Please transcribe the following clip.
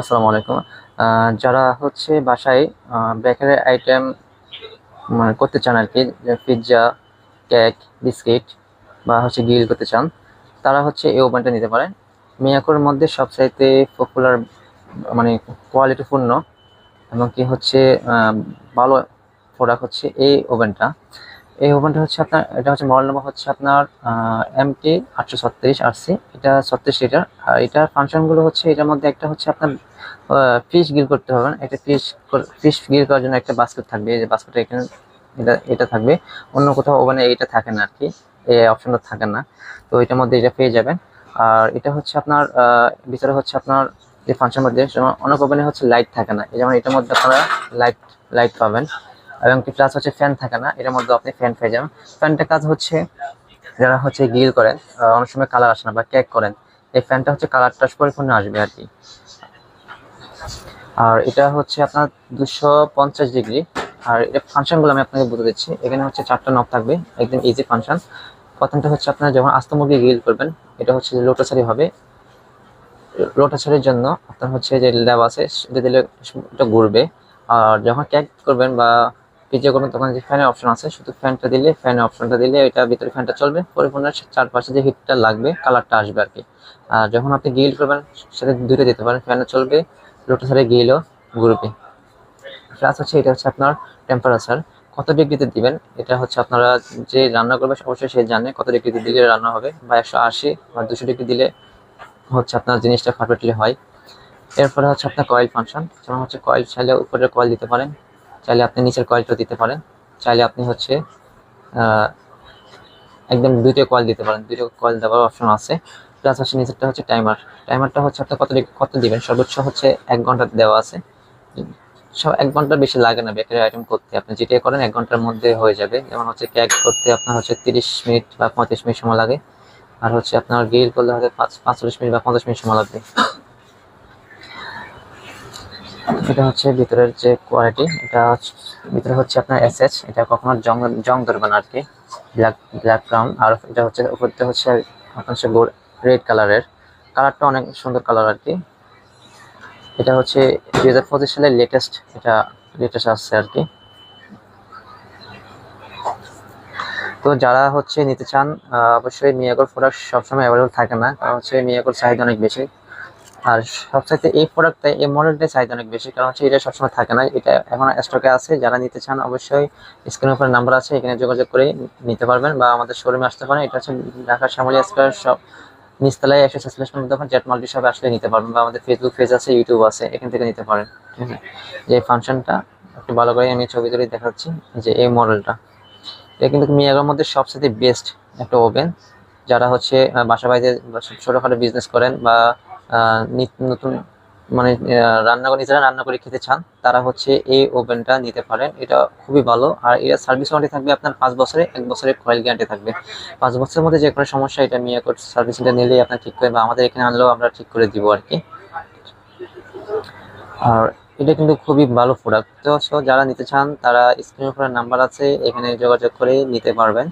আসসালামু আলাইকুম। যারা হচ্ছে বাসায় বেকারি আইটেম মানে করতে চান আর কি, পিৎজা, কেক, বিস্কিট বা হচ্ছে গ্রিল করতে চান, তারা হচ্ছে এই ওভেনটা নিতে পারেন। মিয়াকোর মধ্যে সবচাইতে পপুলার মানে কোয়ালিটিপূর্ণ এবং কি হচ্ছে ভালো প্রোডাক্ট হচ্ছে এই ওভেনটা। এই ওভেনটা হচ্ছে আপনার, এটা হচ্ছে মডেল নাম্বার হচ্ছে আপনার MT836RC। এটা 36 লিটার। আর এটার ফাংশনগুলো হচ্ছে, এটার মধ্যে একটা হচ্ছে আপনার ফিশ গ্রিল করতে হবে। একটা ফিশ গ্রিল করার জন্য একটা বাস্কেট থাকবে, এই যে বাস্কেট এখানে এটা থাকবে। অন্য কোথাও ওভেনে এইটা থাকে না আর কি, এই অপশনটা থাকে না। তো এটার মধ্যে এটা পেয়ে যাবেন। আর এটা হচ্ছে আপনার ভিতরে হচ্ছে আপনার যে ফাংশন মধ্যে, যেমন অনেক ওভেনে হচ্ছে লাইট থাকে না, এই যেমন এটার মধ্যে আপনারা লাইট লাইট পাবেন। এবং কি প্লাস হচ্ছে ফ্যান থাকে না, এটার মধ্যে আপনি ফ্যান পেয়ে যাবেন। ফ্যানটার কাজ হচ্ছে, যারা হচ্ছে গ্রিল করেন, অনেক সময় কালার আসে না বা কেক করেন, এই ফ্যানটা হচ্ছে কালারটা পরিপূর্ণ আসবে আর কি। আর এটা হচ্ছে আপনার 250 ডিগ্রি। আর এর ফাংশনগুলো আমি আপনাকে বলে দিচ্ছি। এখানে হচ্ছে 4টা নব থাকবে, একদম ইজি ফাংশন। প্রথমটা হচ্ছে আপনার যখন আস্ত মুরগি গ্রিল করবেন, এটা হচ্ছে লোটাসারি হবে। লোটাসারির জন্য আপনার হচ্ছে যে ল্যাব আছে, সেটা দিলে এটা ঘুরবে। আর যখন কেক করবেন বা পিজ্জা করবেন, তখন যে ফ্যানের অপশন আছে, শুধু ফ্যানের অপশনটা দিলে এটা ভিতরে ফ্যানটা চলবে, পরিপূর্ণ চারপাশে যে হিটটা লাগবে কালারটা আসবে আর কি। আর যখন আপনি গ্রিল করবেন, সেটা দুটো দিতে পারেন, ফ্যানও চলবে, লোটাসারি গ্রিলও ঘুরবে। প্লাস হচ্ছে এটা হচ্ছে আপনার টেম্পারেচার কত ডিগ্রিতে দিবেন, এটা হচ্ছে আপনারা যে রান্না করবে অবশ্যই সে জানে কত ডিগ্রিতে দিলে রান্না হবে, বা 180 বা 200 ডিগ্রি দিলে হচ্ছে আপনার জিনিসটা পারফেক্টলি হয়। এরপরে হচ্ছে আপনার কয়েল ফাংশন, যেমন হচ্ছে কয়েল চাইলে উপরের কয়েল দিতে পারেন, চাইলে আপনি নিচের কয়েলটা দিতে পারেন, চাইলে আপনি হচ্ছে একদম দুইটা কয়েল দিতে পারেন, দুইটা কয়েল দেওয়ার অপশন আছে। প্লাস হচ্ছে নিচেরটা হচ্ছে টাইমারটা হচ্ছে আপনার কত দিবেন, সর্বোচ্চ হচ্ছে 1 ঘন্টা দেওয়া আছে। সব 1 ঘন্টার বেশি লাগে না বেকারি আইটেম করতে, আপনি যেটা করেন 1 ঘন্টার মধ্যে হয়ে যাবে। যেমন হচ্ছে কেক করতে আপনার হচ্ছে 30 মিনিট বা 35 মিনিট সময় লাগে। আর হচ্ছে আপনার গ্রিল করলে হয়তো 45 মিনিট বা 50 মিনিট সময় লাগবে। এটা হচ্ছে ভিতরের যে কোয়ালিটি, এটা ভিতরে হচ্ছে আপনার এসএস, এটা কখনো জং জং ধরবে না আর কি, ব্ল্যাক ব্ল্যাক ব্রাউন। আর এটা হচ্ছে উপরতে হচ্ছে আপনার হচ্ছে রেড কালারের, কালারটা অনেক সুন্দর কালার আর কি। এটা হচ্ছে 2025 সালের লেটেস্ট আসছে আর কি। তো যারা হচ্ছে নিতে চান, অবশ্যই মিয়াকোর প্রোডাক্ট সবসময় অ্যাভেলেবল থাকে না, কারণ হচ্ছে মিয়াকোর চাহিদা অনেক বেশি। আর সবচাইতে এই প্রোডাক্টটা, এই মডেলটাই চাহিদা অনেক বেশি, কারণ হচ্ছে এটা সবসময় থাকে না, এটা এখন স্টকে আছে। যারা নিতে চান অবশ্যই স্ক্রিনের উপরে নাম্বার আছে, এখানে যোগাযোগ করে নিতে পারবেন বা আমাদের শোরুমে আসতে পারেন। এটা হচ্ছে ঢাকার শ্যামলী স্কয়ার সব নিচতলায় 146 নম্বর দোকান, জেট মাল্টি শপে আসলে নিতে পারবেন, বা আমাদের ফেসবুক পেজ আছে, ইউটিউব আছে, এখান থেকে নিতে পারেন। ঠিক আছে, যে ফাংশনটা একটু ভালো করে আমি ছবি তুলে দেখাচ্ছি, যে এই মডেলটা, এটা কিন্তু মিয়াগোর মধ্যে সবচেয়ে বেস্ট একটা ওভেন। যারা হচ্ছে বাসা বাড়িতে ছোটখাটো বিজনেস করেন বা নিত্য নতুন মানে নিজেরা রান্না করে খেতে চান, তারা হচ্ছে এই ওভেনটা নিতে পারেন। এটা খুবই ভালো। আর এর সার্ভিস ওয়ারেন্টি থাকবে আপনার 5 বছরে, 1 বছরের কয়েল গ্যারান্টি থাকবে। 5 বছরের মধ্যে যে কোনো সমস্যা এটা মিয়াকোর সার্ভিস সেন্টার নিলেই আপনার ঠিক করে, বা আমাদের এখানে আনলেও আমরা ঠিক করে দিব আর কি। আর এটা কিন্তু খুবই ভালো প্রোডাক্ট। তো যারা নিতে চান তারা স্ক্রিনের উপরে নাম্বার আছে, এখানে যোগাযোগ করে নিতে পারবেন।